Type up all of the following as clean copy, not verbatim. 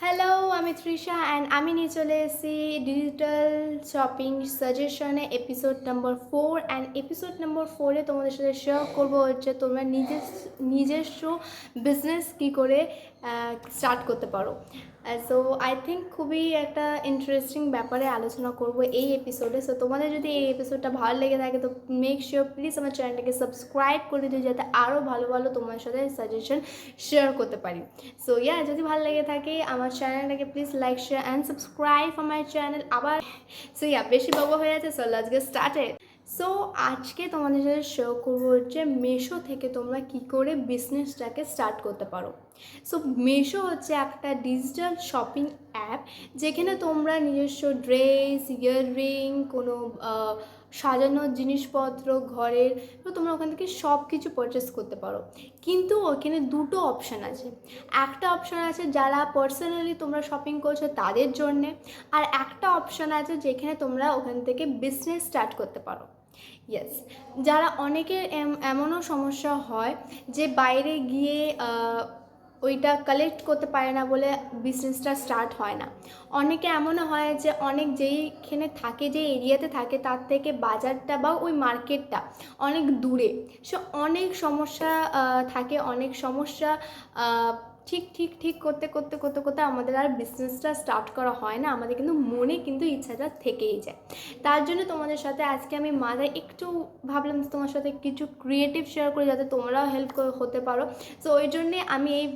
Hello, আমি Trisha and আমি নিয়ে চলে এসেছি ডিজিটাল শপিং সাজেশনে episode number 4 and episode number 4-এ তোমাদের সাথে শেয়ার করবো হচ্ছে তোমরা নিজস্ব বিজনেস কী করে স্টার্ট করতে পারো। সো আই থিঙ্ক খুবই একটা ইন্টারেস্টিং ব্যাপারে আলোচনা করব এই এপিসোডে। সো তোমাদের যদি এই এপিসোডটা ভালো লেগে থাকে তো মেক শিওর প্লিজ আমার চ্যানেলটাকে সাবস্ক্রাইব করে দিও, যাতে আরও ভালো ভালো তোমার সাথে সাজেশন শেয়ার করতে পারি। সো যদি ভালো লেগে থাকে আমার চ্যানেলটাকে please like share and subscribe আমার চ্যানেল। আবার সো বেশি বাবা হয়ে আছে। So let's get started. So আজকে তোমাদের সাথে শেয়ার করবো হচ্ছে মিশো থেকে তোমরা কী করে বিজনেসটাকে স্টার্ট করতে পারো। সো মিশো হচ্ছে একটা ডিজিটাল শপিং অ্যাপ, যেখানে তোমরা নিজস্ব ড্রেস, ইয়াররিং, কোনো সাজানোর জিনিসপত্র ঘরের, তো তোমরা ওখান থেকে সব কিছু পারচেস করতে পারো। কিন্তু ওখানে দুটো অপশান আছে। একটা অপশান আছে যারা পার্সোনালি তোমরা শপিং করছো তাদের জন্যে, আর একটা অপশান আছে যেখানে তোমরা ওখান থেকে বিজনেস স্টার্ট করতে পারো। ইয়েস, যারা অনেকের এমনও সমস্যা হয় যে বাইরে গিয়ে ওইটা কালেক্ট করতে পারে না বলে বিজনেসটা স্টার্ট হয় না। অনেকে এমনও হয় যে অনেক যেইখানে থাকে, যে এরিয়াতে থাকে, তার থেকে বাজারটা বা ওই মার্কেটটা অনেক দূরে। সো অনেক সমস্যা থাকে, অনেক সমস্যা ঠিক ঠিক ঠিক করতে করতে করতে করতে আমাদের আর বিজনেসটা স্টার্ট করা হয় না। আমাদের কিন্তু মনে কিন্তু ইচ্ছাটা থেকেই যায়। তার জন্য তোমাদের সাথে আজকে আমি মাথায় একটু ভাবলাম যে তোমার সাথে কিছু ক্রিয়েটিভ শেয়ার করি, যাতে তোমরাও হেল্প হতে পারো। সো ওই জন্যে আমি এই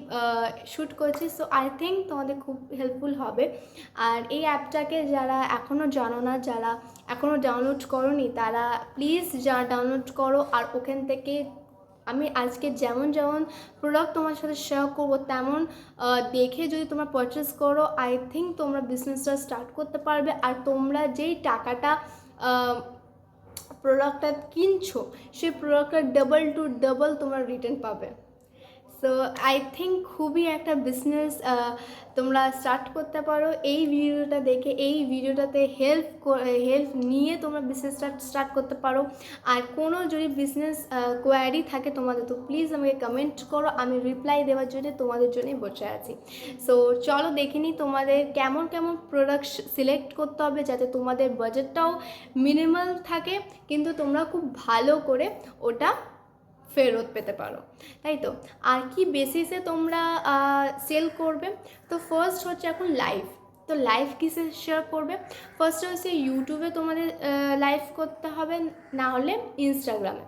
শ্যুট করছি। সো আই থিঙ্ক তোমাদের খুব হেল্পফুল হবে। আর এই অ্যাপটাকে যারা এখনও জানো না, যারা এখনও ডাউনলোড করোনি, তারা প্লিজ ডাউনলোড করো। আর ওখান থেকে আমি আজকে যেমন যেমন প্রোডাক্ট তোমার সাথে শেয়ার করবো তেমন দেখে যদি তোমরা পারচেস করো, আই থিঙ্ক তোমরা বিজনেসটা স্টার্ট করতে পারবে। আর তোমরা যেই টাকাটা প্রোডাক্টটা কিনছো, সেই প্রোডাক্টটা ডাবল টু ডাবল তোমরা রিটার্ন পাবে। সো আই থিঙ্ক খুবই একটা বিজনেস তোমরা স্টার্ট করতে পারো এই ভিডিওটা দেখে। এই ভিডিওটাতে হেল্প নিয়ে তোমরা বিজনেসটা স্টার্ট করতে পারো। আর কোনো যদি বিজনেস কোয়ারি থাকে তোমাদের, তো প্লিজ আমাকে কমেন্ট করো, আমি রিপ্লাই দেওয়ার জন্য তোমাদের জন্যই বসে আছি। সো চলো দেখে নিই তোমাদের কেমন কেমন প্রোডাক্ট সিলেক্ট করতে হবে, যাতে তোমাদের বাজেটটাও মিনিমাল থাকে, কিন্তু তোমরা খুব ভালো করে ওটা ফেরত পেতে পারো, তাই তো। আর কি বেসিসে তোমরা সেল করবে? তো ফার্স্ট হচ্ছে এখন লাইভ। তো লাইভ কিসে শেয়ার করবে? ফার্স্টে হচ্ছে ইউটিউবে তোমাদের লাইভ করতে হবে, না হলে ইনস্টাগ্রামে।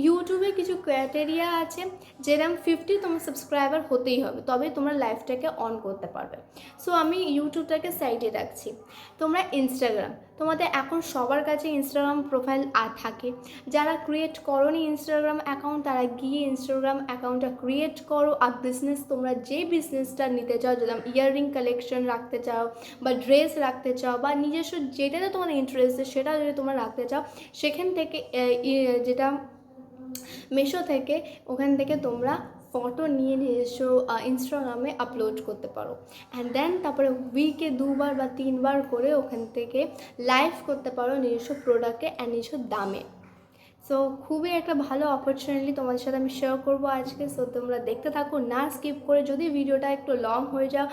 ইউটিউবে কিছু ক্রাইটেরিয়া আছে, যেরকম 50 তোমার সাবস্ক্রাইবার হতেই হবে, তবেই তোমরা লাইভটাকে অন করতে পারবে। সো আমি ইউটিউবটাকে সাইডে রাখছি। তোমরা ইনস্টাগ্রাম, তোমাদের এখন সবার কাছে ইনস্টাগ্রাম প্রোফাইল থাকে। যারা ক্রিয়েট করোনি ইনস্টাগ্রাম অ্যাকাউন্ট, তারা গিয়ে ইনস্টাগ্রাম অ্যাকাউন্টটা ক্রিয়েট করো। আর বিজনেস, তোমরা যে বিজনেসটা নিতে চাও, যেরকম ইয়াররিং কালেকশন রাখতে চাও, বা ড্রেস রাখতে চাও, বা নিজস্ব যেটাতে তোমাদের ইন্টারেস্ট সেটা যদি তোমরা রাখতে চাও, সেখান থেকে যেটা মিশো থেকে, ওখান থেকে তোমরা ফটো নিয়ে নিজস্ব ইনস্টাগ্রামে আপলোড করতে পারো। অ্যান্ড দেন তারপরে উইকে 2বার বা 3বার করে ওখান থেকে লাইভ করতে পারো নিজস্ব প্রোডাক্টে অ্যান্ড নিজস্ব দামে। সো খুবই একটা ভালো অপরচুনিটি তোমাদের সাথে আমি শেয়ার করবো আজকে। সো তোমরা দেখতে থাকো, না স্কিপ করে। যদি ভিডিওটা একটু লং হয়ে যাও,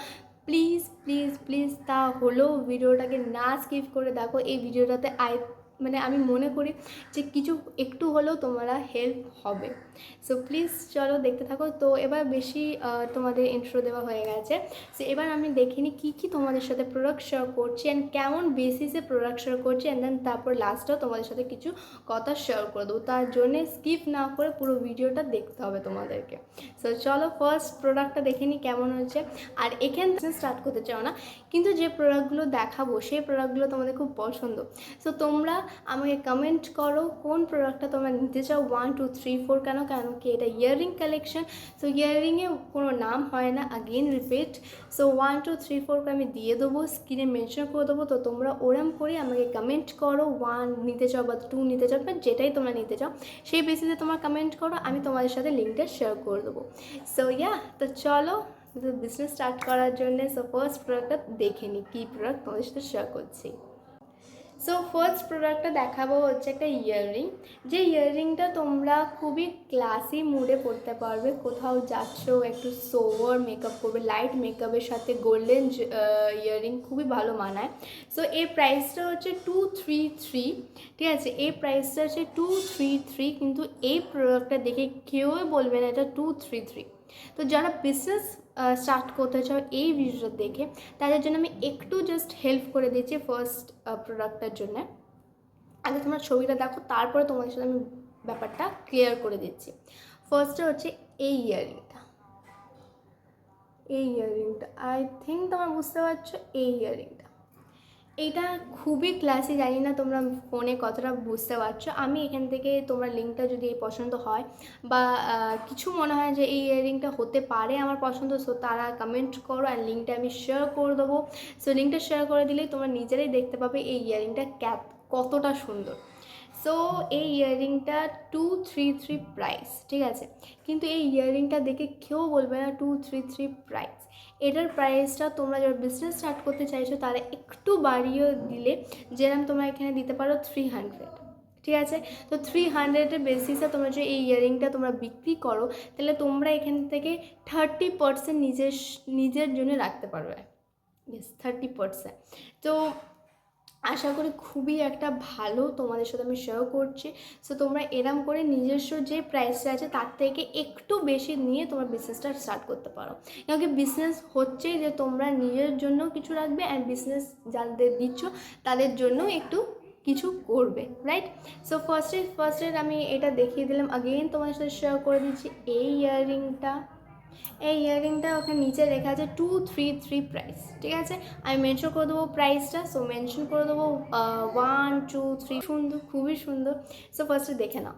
প্লিজ প্লিজ প্লিজ তা হলেও ভিডিওটাকে না স্কিপ করে দেখো। এই ভিডিওটাতে আমি মনে করি যে কিছু একটু হলেও তোমরা হেল্প হবে। সো প্লিজ চলো দেখতে থাকো। তো এবার বেশি তোমাদের ইন্ট্রো দেওয়া হয়ে গেছে। সো এবার আমি দেখিনি কী কী তোমাদের সাথে প্রোডাক্ট শেয়ার করছি অ্যান্ড কেমন বেসিসে প্রোডাক্ট শেয়ার করছি, অ্যান্ড দেন তারপর লাস্টেও তোমাদের সাথে কিছু কথা শেয়ার করে দেবো। তার জন্যে স্কিপ না করে পুরো ভিডিওটা দেখতে হবে তোমাদেরকে। সো চলো ফার্স্ট প্রোডাক্টটা দেখে নিই কেমন হয়েছে। আর এখান থেকে স্টার্ট করতে চাও না, কিন্তু যে প্রোডাক্টগুলো দেখাবো সেই প্রোডাক্টগুলো তোমাদের খুব পছন্দ। সো তোমরা আমাকে কমেন্ট করো কোন প্রোডাক্টটা তোমরা নিতে চাও। 1 2 3 4 কেন কি এটা ইয়াররিং কালেকশন। সো ইয়াররিংয়ে কোনো নাম হয় না, আগেন রিপিট। সো 1 2 3 4 আমি দিয়ে দেবো, স্ক্রিনে মেনশন করে দেবো। তো তোমরা ওরম করে আমাকে কমেন্ট করো, 1 নিতে চাও বা 2 নিতে চাও, বা যেটাই তোমরা নিতে চাও সেই বেসিসে তোমরা কমেন্ট করো, আমি তোমাদের সাথে লিঙ্কটা শেয়ার করে দেবো। সো তো চলো বিজনেস স্টার্ট করার জন্য সো ফার্স্ট প্রোডাক্টটা দেখে নিই কী প্রোডাক্ট তোমাদের সাথে শেয়ার করছি। সো ফার্স্ট প্রোডাক্টটা দেখাবো হচ্ছে একটা ইয়াররিং, যে ইয়াররিংটা তোমরা খুবই ক্লাসি মুডে পরতে পারবে, কোথাও যাচ্ছ একটু সোভার মেকআপ করবে, লাইট মেকআপের সাথে গোল্ডেন ইয়াররিং খুবই ভালো মানায়। সো এই প্রাইসটা হচ্ছে 233, ঠিক আছে, এই প্রাইসটা হচ্ছে 233, কিন্তু এই প্রোডাক্টটা দেখে কেউই বলবে না এটা 233। তো যারা বিজনেস স্টার্ট করতে চাও এই ভিডিওটা দেখে, তাদের জন্য আমি একটু জাস্ট হেল্প করে দিচ্ছি ফার্স্ট প্রোডাক্টটার জন্য। আগে তোমরা ছবিটা দেখো, তারপরে তোমাদের সাথে আমি ব্যাপারটা ক্লিয়ার করে দিচ্ছি। ফার্স্টে হচ্ছে এই ইয়াররিংটা, আই থিঙ্ক তোমরা বুঝতে পারছো এই ইয়াররিংটা। এইটা খুবই ক্লাসি, জানি না তোমরা ফোনে কতটা বুঝতে পারছো। আমি এখান থেকে তোমরা লিঙ্কটা যদি এই পছন্দ হয় বা কিছু মনে হয় যে এই ইয়াররিংটা হতে পারে আমার পছন্দ, সো তারা কমেন্ট করো আর লিঙ্কটা আমি শেয়ার করে দেবো। সো লিঙ্কটা শেয়ার করে দিলেই তোমরা নিজেরাই দেখতে পাবে এই ইয়াররিংটা কতটা সুন্দর। সো এই ইয়াররিংটা 233 প্রাইস, ঠিক আছে, কিন্তু এই ইয়াররিংটা দেখে কেউ বলবে না 233 প্রাইস। এটার প্রাইসটা তোমরা যারা বিজনেস স্টার্ট করতে চাইছো তারা একটু বাড়িয়ে দিলে, যেরকম তোমরা এখানে দিতে পারো 300, ঠিক আছে। তো 300-এর বেসিসে তোমরা যদি এই ইয়াররিংটা তোমরা বিক্রি করো, তাহলে তোমরা এখান থেকে 30% নিজের জন্য রাখতে পারবে। ইয়েস, 30%। তো আশা করি খুবই একটা ভালো তোমাদের সাথে আমি শেয়ার করছি। সো তোমরা এরম করে নিজস্ব যে প্রাইসটা আছে তার থেকে একটু বেশি নিয়ে তোমরা বিজনেসটা স্টার্ট করতে পারো, কারণ কি বিজনেস হচ্ছে যে তোমরা নিজের জন্য কিছু রাখবে অ্যান্ড বিজনেস যাদের দিচ্ছ তাদের জন্য একটু কিছু করবে, রাইট। সো ফার্স্টে আমি এটা দেখিয়ে দিলাম, আগেইন তোমাদের সাথে শেয়ার করে দিচ্ছি এই ইয়াররিংটা ওখানে নিচে লেখা আছে 233 প্রাইস, ঠিক আছে। আমি মেনশন করে দেবো প্রাইসটা, সো মেনশন করে দেবো 1 2 3, সুন্দর, খুবই সুন্দর। সো ফার্স্টে দেখে নাও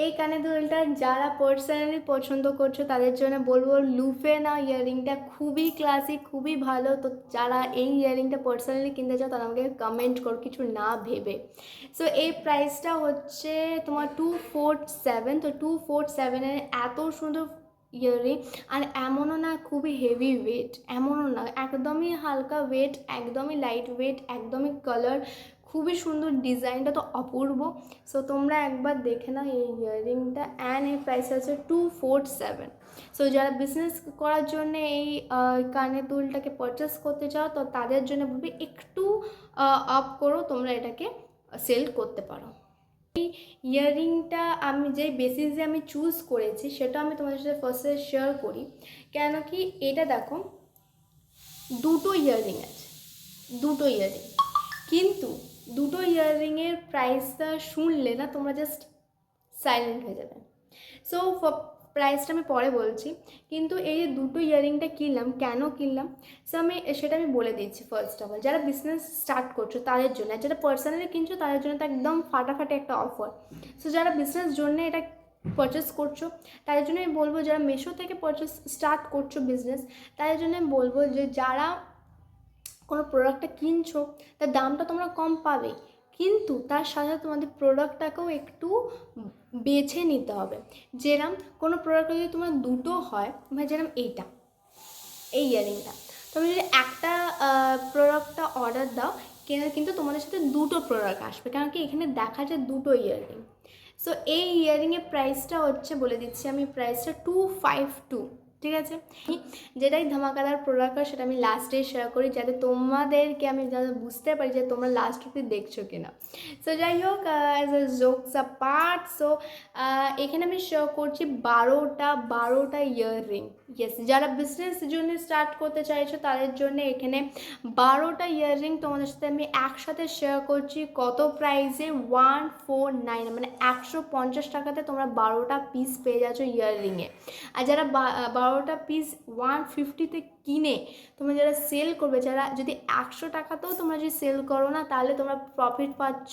এই কানে দুলটা যারা পার্সোনালি পছন্দ করছো তাদের জন্য বলবো লুফে নাও ইয়াররিংটা, খুবই ক্লাসি, খুবই ভালো। তো যারা এই ইয়াররিংটা পার্সোনালি কিনতে চাও তারা আমাকে কমেন্ট করো কিছু না ভেবে। সো এই প্রাইসটা হচ্ছে তোমার 247। তো 247-এর এত সুন্দর ইয়াররিং, আর এমনও না খুবই হেভি ওয়েট, এমনও না, একদমই হালকা ওয়েট, একদমই লাইট ওয়েট, একদমই কালার খুবই সুন্দর, ডিজাইনটা তো অপূর্ব। সো তোমরা একবার দেখে নাও এই ইয়াররিংটা, অ্যান্ড এই প্রাইস আছে 247। সো যারা বিজনেস করার জন্য এই কানের দুলটাকে পারচেস করতে চাও তো তাদের জন্য বলবি একটু আপ করো, তোমরা এটাকে সেল করতে পারো। এই ইয়াররিংটা আমি যে বেসিসে আমি চুজ করেছি সেটা আমি তোমাদের সাথে ফার্স্টে শেয়ার করি, কেন কি এটা দেখো দুটো ইয়াররিং আছে, কিন্তু দুটো ইয়াররিংয়ের প্রাইসটা শুনলে না তোমরা জাস্ট সাইলেন্ট হয়ে যাবে। সো প্রাইসটা আমি পরে বলছি, কিন্তু এই দুটো ইয়াররিংটা কিনলাম, কেন কিনলাম সো সেটা আমি বলে দিচ্ছি। ফার্স্ট অফ অল যারা বিজনেস স্টার্ট করছো তাদের জন্য, যারা পার্সোনালি কিনছো তাদের জন্য তো একদম ফাটাফাটি একটা অফার। সো যারা বিজনেস জন্য এটা পারচেস করছো তাদের জন্য আমি বলবো, যারা মিশো থেকে স্টার্ট করছো বিজনেস তাদের জন্য আমি বলবো যে যারা কোনো প্রোডাক্টটা কিনছো তার দামটা তোমরা কম পাবে, কিন্তু তার সাথে তোমাদের প্রোডাক্টটাকেও একটু বেছে নিতে হবে। যেরকম কোনো প্রোডাক্ট যদি তোমার দুটো হয়, মানে যেরকম এই ইয়াররিংটা, তুমি যদি একটা প্রোডাক্টটা অর্ডার দাও কিন্তু তোমাদের সাথে দুটো প্রোডাক্ট আসবে, কারণ কি এখানে দেখা যায় দুটো ইয়াররিং। সো এই ইয়াররিংয়ের প্রাইসটা হচ্ছে, বলে দিচ্ছি আমি, প্রাইসটা 252, ঠিক আছে। যেটাই ধামাকাদার প্রোডাক্ট হয় সেটা আমি লাস্টে শেয়ার করি, যাতে তোমাদেরকে আমি যাতে বুঝতে পারি যে তোমরা লাস্ট অব্দি দেখছো কিনা। সো যাই হোক, as a jokes a part, so এখানে আমি শেয়ার করছি 12টা ইয়াররিং। ইয়েস, যারা বিজনেস জন্য স্টার্ট করতে চাইছো তাদের জন্য এখানে 12টা ইয়াররিং তোমাদের সাথে আমি একসাথে শেয়ার করছি। কত প্রাইসে? 149, মানে 150 টাকাতে তোমরা 12টা পিস পেয়ে যাচ্ছ ইয়াররিংয়ে। আর যারা 12টা পিস 150-তে কিনে তোমরা যারা সেল করবে, যারা যদি 100 টাকাতেও তোমরা যদি সেল করো না, তাহলে তোমরা প্রফিট পাচ্ছ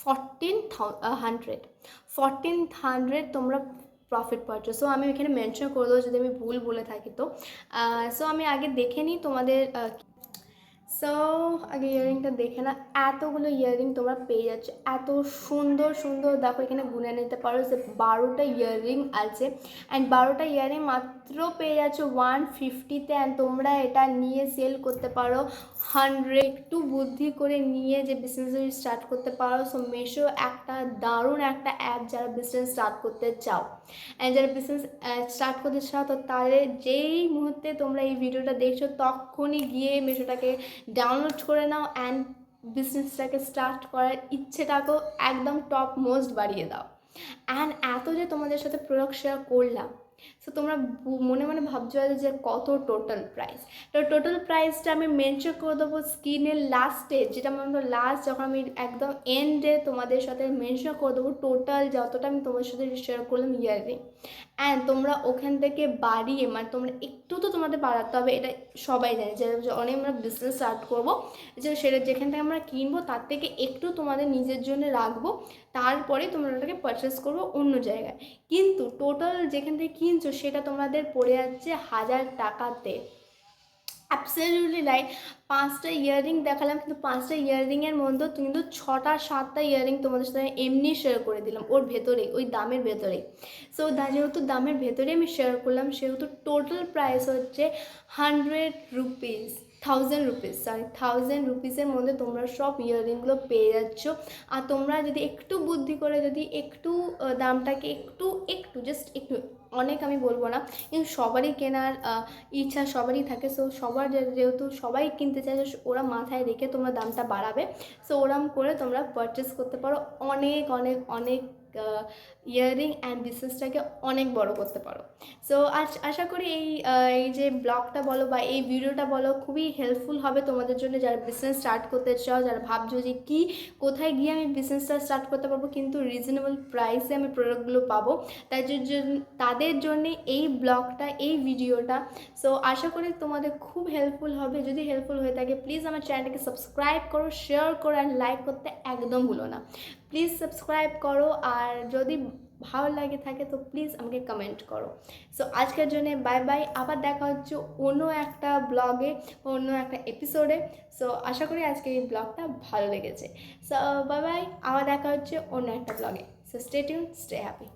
1400 তোমরা প্রফিট পাচ্ছ। সো আমি এখানে মেনশন করে দেবো যদি আমি ভুল বলে থাকি তো। সো আমি আগে দেখে নিই তোমাদের। সো আগে ইয়াররিংটা দেখে না, এতগুলো ইয়াররিং তোমরা পেয়ে যাচ্ছ, এত সুন্দর সুন্দর। দেখো এখানে গুনে নিতে পারো যে 12টা ইয়াররিং আছে, অ্যান্ড 12টা ইয়াররিং মাত্র পেয়ে যাচ্ছ 150-তে, অ্যান্ড তোমরা এটা নিয়ে সেল করতে পারো 100। একটু বুদ্ধি করে নিয়ে যে বিজনেস স্টার্ট করতে পারো। সো মিশো একটা দারুণ একটা অ্যাপ যারা বিজনেস স্টার্ট করতে চাও, অ্যান্ড যারা বিজনেস স্টার্ট করতে চাও, তো তাদের যেই মুহূর্তে তোমরা এই ভিডিওটা দেখছো তখনই গিয়ে মিশোটাকে ডাউনলোড করে নাও, অ্যান্ড বিজনেসটাকে স্টার্ট করার ইচ্ছেটাকেও একদম টপ মোস্ট বাড়িয়ে দাও। অ্যান্ড এত যে তোমাদের সাথে প্রোডাক্ট শেয়ার করলাম, সো তোমরা মনে মনে ভাবছো যে কত টোটাল প্রাইস। তো টোটাল প্রাইসটা আমি মেনশন করে দেবো স্ক্রিনের লাস্টে, যেটা মনে লাস্ট যখন আমি একদম এন্ডে তোমাদের সাথে মেনশন করে দেবো টোটাল যতটা আমি তোমার সাথে শেয়ার করলাম ইয়াররিং। অ্যান্ড তোমরা ওখান থেকে বাড়িয়ে, মানে তোমরা একটু তো তোমাদের বাড়াতে হবে, এটা সবাই জানে যে অনেক আমরা বিজনেস স্টার্ট করবো, যে সেটা যেখান থেকে আমরা কিনবো তার থেকে একটু তোমাদের নিজের জন্য রাখবো, তারপরে তোমরা ওটাকে পারচেস করবো অন্য জায়গায়। কিন্তু টোটাল যেখান থেকে কিনছো সেটা তোমাদের পড়ে যাচ্ছে 1000 টাকাতে। Absolutely right. 5টা ইয়াররিং দেখালাম, কিন্তু 5টা ইয়াররিংয়ের মধ্যে কিন্তু 6টা-7টা ইয়াররিং তোমাদের সাথে এমনি শেয়ার করে দিলাম ওর ভেতরেই, ওই দামের ভেতরেই। সো যেহেতু দামের ভেতরে আমি শেয়ার করলাম, সেহেতু টোটাল প্রাইস হচ্ছে 100 রুপিস, 1000 রুপিস, সরি 1000 রুপিসের মধ্যে তোমরা সব ইয়াররিংগুলো পেয়ে যাচ্ছ। আর তোমরা যদি একটু বুদ্ধি করে, যদি একটু দামটাকে একটু জাস্ট একটু, অনেক আমি বলবো না, কিন্তু সবারই কেনার ইচ্ছা সবারই থাকে। সো সবার যেহেতু সবাই কিনতে চায়, ওরা মাথায় রেখে তোমরা দামটা বাড়াবে। সো ওরম করে তোমরা পারচেস করতে পারো, অনেক অনেক অনেক ইয়াররিং অ্যান্ড বিজনেসটাকে অনেক বড় করতে পারো। সো আশা করি এই যে ব্লগটা বলো বা এই ভিডিওটা বলো খুবই হেল্পফুল হবে তোমাদের জন্য, যারা বিজনেস স্টার্ট করতে চাও, যারা ভাবছো যে কোথায় গিয়ে আমি বিজনেসটা স্টার্ট করতে পারবো কিন্তু রিজনেবল প্রাইসে আমি প্রোডাক্টগুলো পাবো, তাদের জন্য এই ব্লগটা, এই ভিডিওটা। সো আশা করি তোমাদের খুব হেল্পফুল হবে। যদি হেল্পফুল হয়ে থাকে প্লিজ আমার চ্যানেলটাকে সাবস্ক্রাইব করো, শেয়ার করো, অ্যান্ড লাইক করতে একদম ভুলো না। প্লিজ সাবস্ক্রাইব করো, আর যদি ভালো লাগে থাকে তো প্লিজ আমাকে কমেন্ট করো। সো আজকের জন্য বাই বাই, আবার দেখা হচ্ছে অন্য একটা ব্লগে, অন্য একটা এপিসোডে। সো আশা করি আজকে এই ব্লগটা ভালো লেগেছে। সো বাই বাই, আবার দেখা হচ্ছে অন্য একটা ব্লগে। So stay tune, stay happy.